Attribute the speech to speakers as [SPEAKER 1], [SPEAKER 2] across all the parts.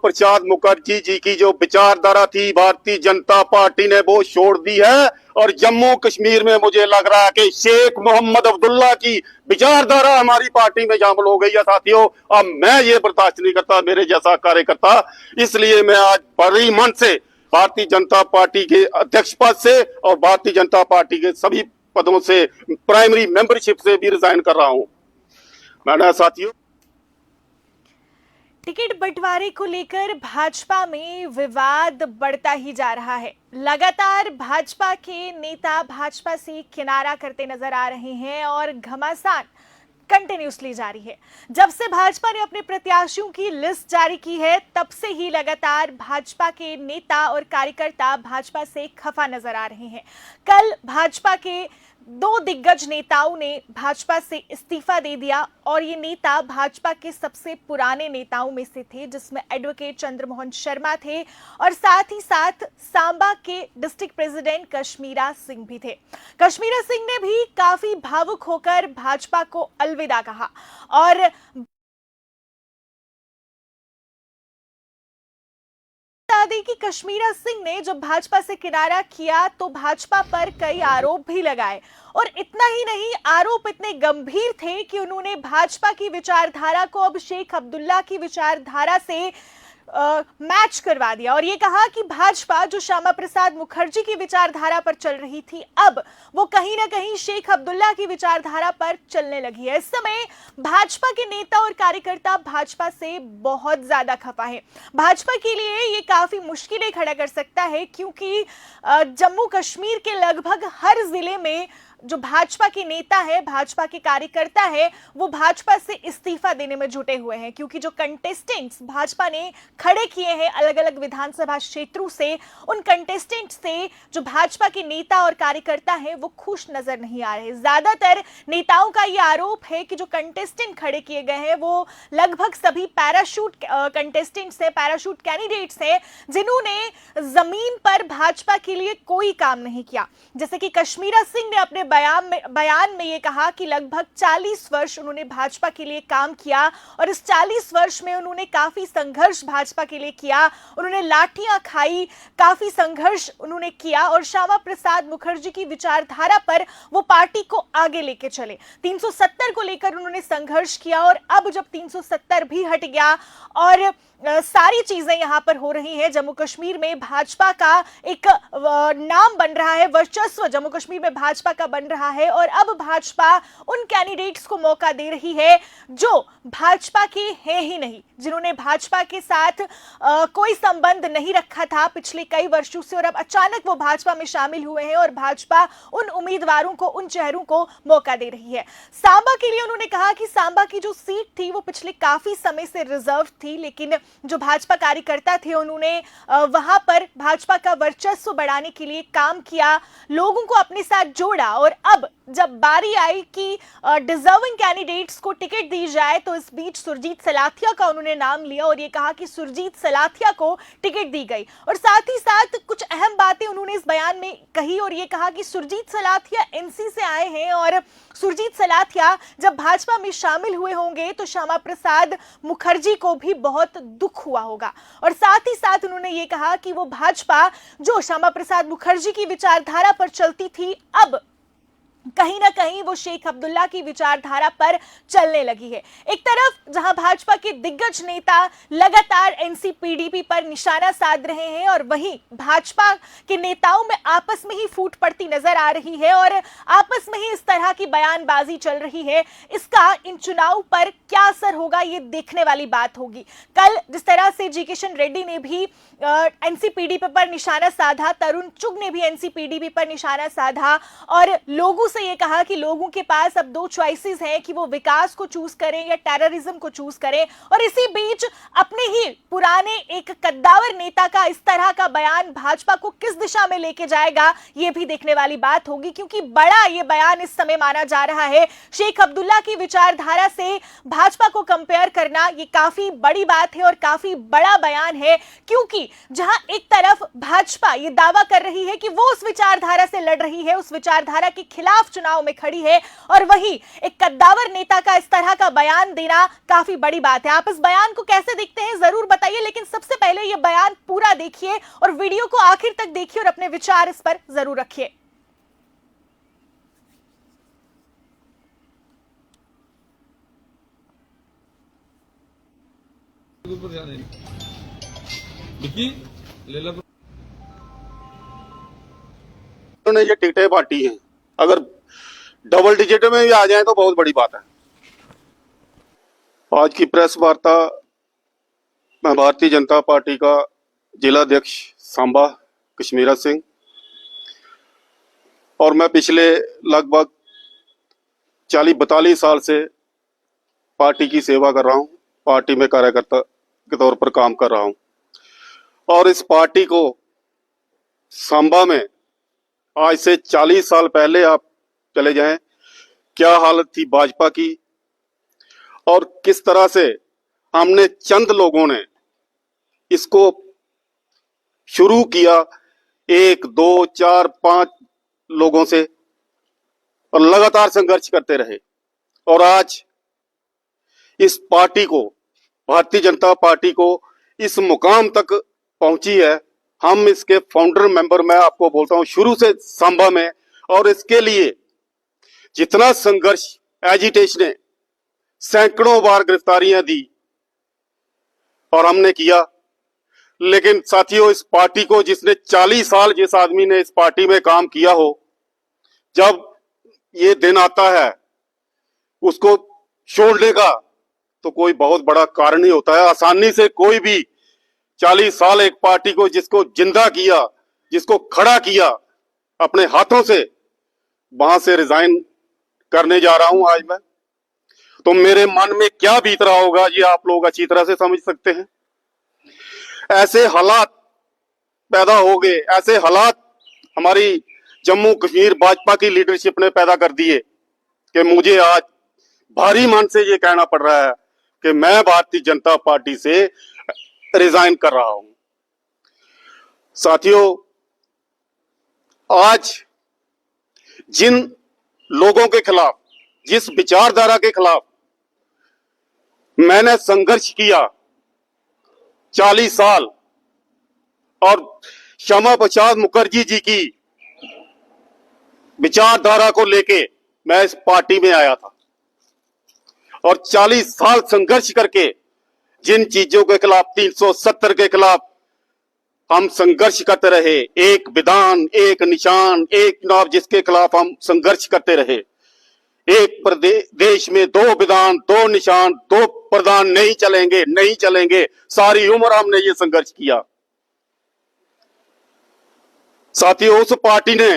[SPEAKER 1] प्रसाद मुखर्जी जी की जो विचारधारा थी भारतीय जनता पार्टी ने वो छोड़ दी है और जम्मू कश्मीर में मुझे लग रहा है कि शेख मोहम्मद अब्दुल्ला की विचारधारा हमारी पार्टी में शामिल हो गई है। साथियों, अब मैं ये बर्दाश्त नहीं करता मेरे जैसा कार्यकर्ता, इसलिए मैं आज बड़ी मन से भारतीय जनता पार्टी के अध्यक्ष पद से और भारतीय जनता पार्टी के सभी पदों से, प्राइमरी मेंबरशिप से भी रिजाइन कर रहा हूं। मैंने साथियों,
[SPEAKER 2] टिकट बंटवारे को लेकर भाजपा में विवाद बढ़ता ही जा रहा है। लगातार भाजपा के नेता भाजपा से किनारा करते नजर आ रहे हैं और घमासान कंटिन्यूसली जारी है। जब से भाजपा ने अपने प्रत्याशियों की लिस्ट जारी की है, तब से ही लगातार भाजपा के नेता और कार्यकर्ता भाजपा से खफा नजर आ रहे हैं। कल भाजपा के दो दिग्गज नेताओं ने भाजपा से इस्तीफा दे दिया और ये नेता भाजपा के सबसे पुराने नेताओं में से थे, जिसमें एडवोकेट चंद्रमोहन शर्मा थे और साथ ही साथ सांबा के डिस्ट्रिक्ट प्रेसिडेंट कश्मीरा सिंह भी थे। कश्मीरा सिंह ने भी काफी भावुक होकर भाजपा को अलविदा कहा और बता दें कि कश्मीरा सिंह ने जब भाजपा से किनारा किया तो भाजपा पर कई आरोप भी लगाए और इतना ही नहीं, आरोप इतने गंभीर थे कि उन्होंने भाजपा की विचारधारा को अब शेख अब्दुल्ला की विचारधारा से मैच करवा दिया और ये कहा कि भाजपा जो श्यामा प्रसाद मुखर्जी की विचारधारा पर चल रही थी, अब वो कहीं ना कहीं शेख अब्दुल्ला की विचारधारा पर चलने लगी है। इस समय भाजपा के नेता और कार्यकर्ता भाजपा से बहुत ज्यादा खफा है। भाजपा के लिए ये काफी मुश्किलें खड़ा कर सकता है, क्योंकि जम्मू कश्मीर के लगभग हर जिले में जो भाजपा के नेता है, भाजपा के कार्यकर्ता है, वो भाजपा से इस्तीफा देने में जुटे हुए हैं, क्योंकि जो कंटेस्टेंट्स भाजपा ने खड़े किए हैं अलग अलग विधानसभा क्षेत्रों से, उन कंटेस्टेंट से जो भाजपा के नेता और कार्यकर्ता हैं वो खुश नजर नहीं आ रहे। ज्यादातर नेताओं का ये आरोप है कि जो कंटेस्टेंट खड़े किए गए हैं वो लगभग सभी पैराशूट कंटेस्टेंट्स हैं, पैराशूट कैंडिडेट्स हैं, जिन्होंने जमीन पर भाजपा के लिए कोई काम नहीं किया। जैसे कि कश्मीरा सिंह ने अपने बयान में ये कहा कि लगभग 40 वर्ष उन्होंने भाजपा के लिए काम किया और इस 40 वर्ष में उन्होंने काफी संघर्ष भाजपा के लिए किया, उन्होंने लाठियां खाई, काफी संघर्ष उन्होंने किया और श्यामा प्रसाद मुखर्जी की विचारधारा पर वो पार्टी को आगे लेके चले। 370 को लेकर उन्होंने संघर्ष किया और अब जब 370 भी हट गया और सारी चीजें यहां पर हो रही हैं, जम्मू कश्मीर में भाजपा का एक नाम बन रहा है, वर्चस्व जम्मू कश्मीर में भाजपा का बन रहा है और अब भाजपा उन कैंडिडेट्स को मौका दे रही है जो भाजपा के हैं ही नहीं, जिन्होंने भाजपा के साथ कोई संबंध नहीं रखा था पिछले कई वर्षों से और अब अचानक वो भाजपा में शामिल हुए हैं और भाजपा उन उम्मीदवारों को, उन चेहरों को मौका दे रही है। सांबा के लिए उन्होंने कहा कि सांबा की जो सीट थी वो पिछले काफी समय से रिजर्व थी, लेकिन जो भाजपा कार्यकर्ता थे उन्होंने वहां पर भाजपा का वर्चस्व बढ़ाने के लिए काम किया, लोगों को अपने साथ जोड़ा और अब जब बारी आई कि डिजर्विंग कैंडिडेट्स को टिकट दी जाए तो इस बीच सुरजीत सलाथिया का उन्होंने नाम लिया और ये कहा कि सुरजीत सलाथिया को टिकट दी गई और साथ ही साथ कुछ अहम बातें उन्होंने इस बयान में कही और ये कहा कि सुरजीत सलाथिया एनसी से आए हैं और सुरजीत सलाथिया जब भाजपा में शामिल हुए होंगे तो श्यामा प्रसाद मुखर्जी को भी बहुत दुख हुआ होगा और साथ ही साथ उन्होंने ये कहा कि वो भाजपा जो श्यामा प्रसाद मुखर्जी की विचारधारा पर चलती थी, अब कहीं ना कहीं वो शेख अब्दुल्ला की विचारधारा पर चलने लगी है। एक तरफ जहां भाजपा के दिग्गज नेता लगातार एनसीपीडीपी पर निशाना साध रहे हैं और वहीं भाजपा के नेताओं में आपस में ही फूट पड़ती नजर आ रही है और आपस में ही इस तरह की बयानबाजी चल रही है। इसका इन चुनाव पर क्या असर होगा ये देखने वाली बात होगी। कल जिस तरह से जी किशन रेड्डी ने भी एनसीपीडीपी पर निशाना साधा, तरुण चुग ने भी एनसीपीडीपी पर निशाना साधा और लोगों से ये कहा कि लोगों के पास अब दो चॉइसेस हैं कि वो विकास को चूज करें या टेररिज्म को चूज करें और इसी बीच अपने ही पुराने एक कद्दावर नेता का इस तरह का बयान भाजपा को किस दिशा में लेके जाएगा ये भी देखने वाली बात होगी, क्योंकि बड़ा ये बयान इस समय माना जा रहा है। शेख अब्दुल्ला की विचारधारा से भाजपा को कंपेयर करना ये काफी बड़ी बात है और काफी बड़ा बयान है, क्योंकि जहां एक तरफ भाजपा ये दावा कर रही है कि वो उस विचारधारा से लड़ रही है, उस विचारधारा के खिलाफ चुनाव में खड़ी है और वही एक कद्दावर नेता का इस तरह का बयान देना काफी बड़ी बात है। आप इस बयान को कैसे देखते हैं जरूर बताइए। बताइए, लेकिन सबसे पहले ये बयान पूरा देखिए और वीडियो को आखिर तक देखिए और अपने विचार इस पर जरूर रखिए।
[SPEAKER 1] उन्होंने ये टिकटें बांटी हैं, अगर डबल डिजिट में भी आ जाए तो बहुत बड़ी बात है। आज की प्रेस वार्ता मैं भारतीय जनता पार्टी का जिला अध्यक्ष सांबा कश्मीरा सिंह, और मैं पिछले लगभग 40-42 साल से पार्टी की सेवा कर रहा हूं, पार्टी में कार्यकर्ता के तौर पर काम कर रहा हूं। और इस पार्टी को सांबा में आज से 40 साल पहले आप चले जाएं, क्या हालत थी भाजपा की, और किस तरह से हमने चंद लोगों ने इसको शुरू किया, 1, 2, 4, 5 लोगों से, और लगातार संघर्ष करते रहे। और आज इस पार्टी को, भारतीय जनता पार्टी को इस मुकाम तक पहुंची है। हम इसके फाउंडर मेंबर, मैं आपको बोलता हूं, शुरू से सांबा में, और इसके लिए जितना संघर्ष, एजिटेशन, सैकड़ों बार गिरफ्तारियां दी और हमने किया। लेकिन साथियों, इस पार्टी को जिसने 40 साल, जिस आदमी ने इस पार्टी में काम किया हो, जब ये दिन आता है उसको छोड़ने का, तो कोई बहुत बड़ा कारण ही होता है। आसानी से कोई भी 40 साल एक पार्टी को, जिसको जिंदा किया, जिसको खड़ा किया अपने हाथों से, वहां से रिजाइन करने जा रहा हूं आज मैं, तो मेरे मन में क्या बीत रहा होगा ये आप लोग अच्छी तरह से समझ सकते हैं। ऐसे हालात पैदा हो गए, ऐसे हालात हमारी जम्मू कश्मीर भाजपा की लीडरशिप ने पैदा कर दिए कि मुझे आज भारी मन से ये कहना पड़ रहा है कि मैं भारतीय जनता पार्टी से रिजाइन कर रहा हूं। साथियों, आज जिन लोगों के खिलाफ, जिस विचारधारा के खिलाफ मैंने संघर्ष किया 40 साल, और श्यामा प्रसाद मुखर्जी जी की विचारधारा को लेके मैं इस पार्टी में आया था, और 40 साल संघर्ष करके जिन चीजों के खिलाफ, 370 के खिलाफ हम संघर्ष करते रहे, एक विधान, एक निशान, एक चुनाव जिसके खिलाफ हम संघर्ष करते रहे, एक प्रदेश में 2 विधान, 2 निशान, 2 प्रधान नहीं चलेंगे, नहीं चलेंगे, सारी उम्र हमने ये संघर्ष किया। साथियों, उस पार्टी ने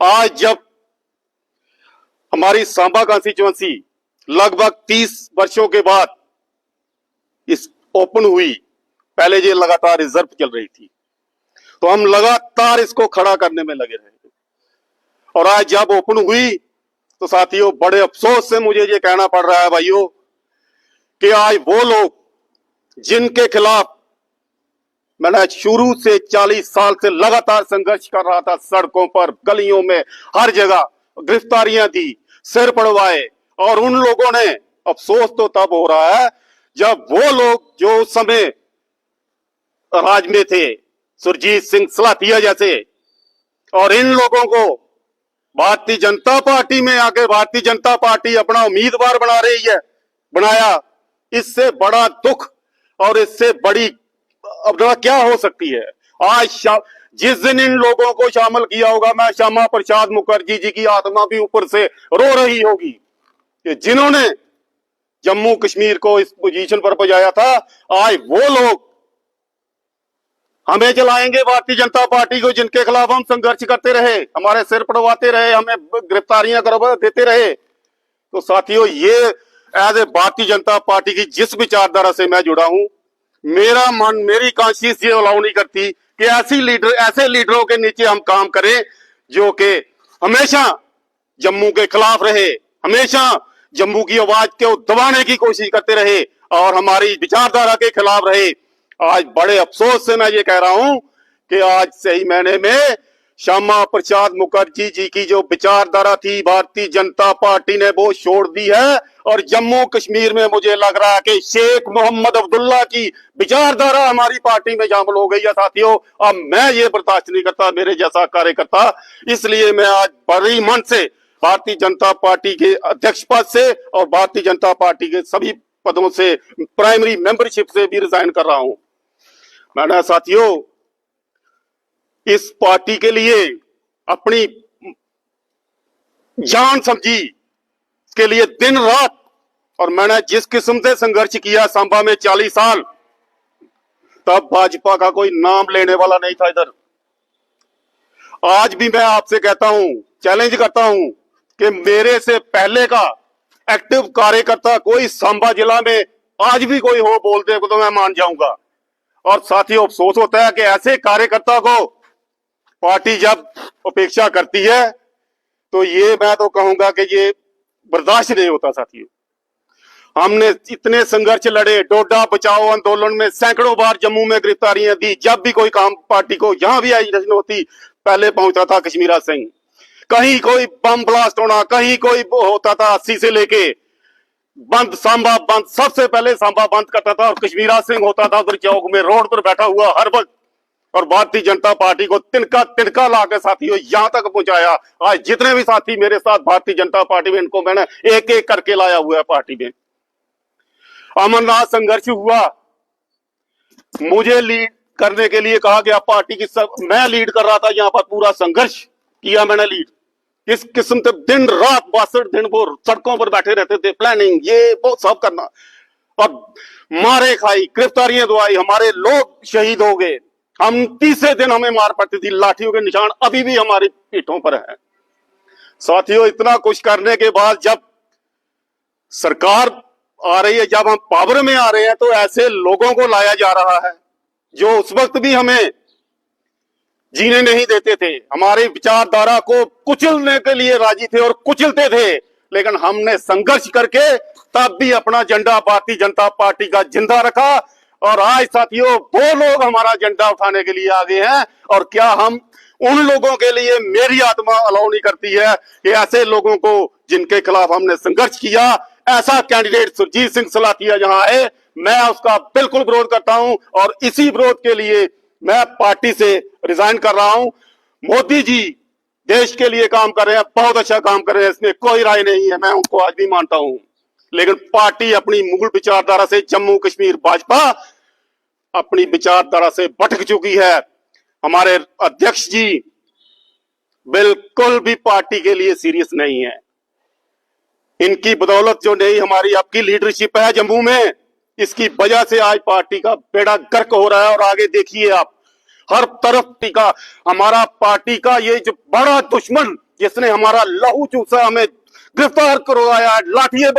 [SPEAKER 1] आज जब हमारी सांबा कॉन्स्टिट्यूएंसी लगभग 30 वर्षों के बाद इस ओपन हुई, पहले ये लगातार रिजर्व चल रही थी, तो हम लगातार इसको खड़ा करने में लगे रहे, और आज जब ओपन हुई तो साथियों, बड़े अफसोस से मुझे ये कहना पड़ रहा है भाइयों कि आज वो लोग जिनके खिलाफ मैंने शुरू से 40 साल से लगातार संघर्ष कर रहा था, सड़कों पर, गलियों में, हर जगह गिरफ्तारियां दी, सिर पड़वाए, और उन लोगों ने, अफसोस तो तब हो रहा है जब वो लोग जो उस समय राज में थे, सुरजीत सिंह सलाथिया जैसे, और इन लोगों को भारतीय जनता पार्टी में आके भारतीय जनता पार्टी अपना उम्मीदवार बना रही है, बनाया। इससे बड़ा दुख और इससे बड़ी अपना क्या हो सकती है। आज जिस दिन इन लोगों को शामिल किया होगा, मैं श्यामा प्रसाद मुखर्जी जी की आत्मा भी ऊपर से रो रही होगी कि जिन्होंने जम्मू कश्मीर को इस पोजीशन पर पहुंचाया था, आज वो लोग हमें जलाएंगे, भारतीय जनता पार्टी को, जिनके खिलाफ हम संघर्ष करते रहे, हमारे सिर पड़वाते रहे, हमें गिरफ्तारियां करवा देते रहे। तो साथियों, ये as a Bharatiya Janata party की जिस विचारधारा से मैं जुड़ा हूं, मेरा मन, मेरी कॉन्शियस ये अलाउ नहीं करती कि ऐसे लीडरों के नीचे हम काम करें जो कि हमेशा जम्मू के खिलाफ रहे, हमेशा जम्मू की आवाज को दबाने की कोशिश करते रहे और हमारी विचारधारा के खिलाफ रहे। आज बड़े अफसोस से मैं ये कह रहा हूं कि आज सही मायने में श्यामा प्रसाद मुखर्जी जी की जो विचारधारा थी, भारतीय जनता पार्टी ने वो छोड़ दी है और जम्मू कश्मीर में मुझे लग रहा है कि शेख मोहम्मद अब्दुल्ला की विचारधारा हमारी पार्टी में शामिल हो गई है साथियों। अब मैं ये बर्दाश्त नहीं करता मेरे जैसा कार्यकर्ता, इसलिए मैं आज बड़ी मन से भारतीय जनता पार्टी के अध्यक्ष पद से और भारतीय जनता पार्टी के सभी पदों से, प्राइमरी मेंबरशिप से भी रिजाइन कर रहा हूं। मैंने साथियों इस पार्टी के लिए अपनी जान समझी, के लिए दिन रात, और मैंने जिस किस्म से संघर्ष किया सांबा में 40 साल, तब भाजपा का कोई नाम लेने वाला नहीं था इधर। आज भी मैं आपसे कहता हूं, चैलेंज करता हूं कि मेरे से पहले का एक्टिव कार्यकर्ता कोई सांबा जिला में आज भी कोई हो बोल दे तो मैं मान जाऊंगा। और साथियों अफसोस होता है कि ऐसे कार्यकर्ता को पार्टी जब उपेक्षा करती है तो ये मैं तो कहूंगा कि ये बर्दाश्त नहीं होता साथियों। हमने इतने संघर्ष लड़े, डोडा बचाओ आंदोलन में सैकड़ों बार जम्मू में गिरफ्तारियां दी, जब भी कोई काम पार्टी को यहां भी एजिटेशन होती पहले पहुंचा था कश्मीरा सिंह। कहीं कोई बम ब्लास्ट होना, कहीं कोई होता था 80 से लेके बंद, सांबा बंद, सबसे पहले सांबा बंद करता था और कश्मीरा सिंह होता था उधर चौक में रोड पर बैठा हुआ हर वक्त, और भारतीय जनता पार्टी को तिनका तिनका लाकर साथियों यहां तक पहुंचाया। आज जितने भी साथी मेरे साथ भारतीय जनता पार्टी में, इनको मैंने एक एक करके लाया हुआ है पार्टी में। अमरनाथ संघर्ष हुआ, मुझे लीड करने के लिए कहा गया पार्टी की, मैं लीड कर रहा था यहां पर, पूरा संघर्ष किया मैंने लीड। इस किस्म से दिन रात 62 दिन वो सड़कों पर बैठे रहते थे, प्लानिंग ये वो सब करना, और मारे खाई, गिरफ्तारियां दुआई, हमारे लोग शहीद हो गए। हम तीसरे दिन हमें मार पड़ती थी, लाठियों के निशान अभी भी हमारी पीठों पर है। साथियों इतना कुछ करने के बाद जब सरकार आ रही है, जब हम पावर में आ रहे हैं, तो ऐसे लोगों को लाया जा रहा है जो उस वक्त भी हमें जीने नहीं देते थे, हमारी विचारधारा को कुचलने के लिए राजी थे और कुचलते थे। लेकिन हमने संघर्ष करके तब भी अपना झंडा भारतीय जनता पार्टी का जिंदा रखा, और आज साथियों वो लोग हमारा झंडा उठाने के लिए आ गए हैं। और क्या हम उन लोगों के लिए, मेरी आत्मा अलाउ नहीं करती है कि ऐसे लोगों को जिनके खिलाफ हमने संघर्ष किया, ऐसा कैंडिडेट सुरजीत सिंह सलाथिया जहां है, मैं उसका बिल्कुल विरोध करता हूं और इसी विरोध के लिए मैं पार्टी से रिजाइन कर रहा हूं। मोदी जी देश के लिए काम कर रहे हैं, बहुत अच्छा काम कर रहे हैं, इसमें कोई राय नहीं है, मैं उनको आज भी मानता हूं। लेकिन पार्टी अपनी मूल विचारधारा से, जम्मू कश्मीर भाजपा अपनी विचारधारा से भटक चुकी है। हमारे अध्यक्ष जी बिल्कुल भी पार्टी के लिए सीरियस नहीं है। इनकी बदौलत जो नहीं हमारी आपकी लीडरशिप है जम्मू में, इसकी वजह से आज पार्टी का बेड़ा गर्क हो रहा है। और आगे देखिए आप, हर तरफ टीका, हमारा पार्टी का ये जो बड़ा दुश्मन जिसने हमारा लहू चूसा, हमें गिरफ्तार करवाया, लाठियां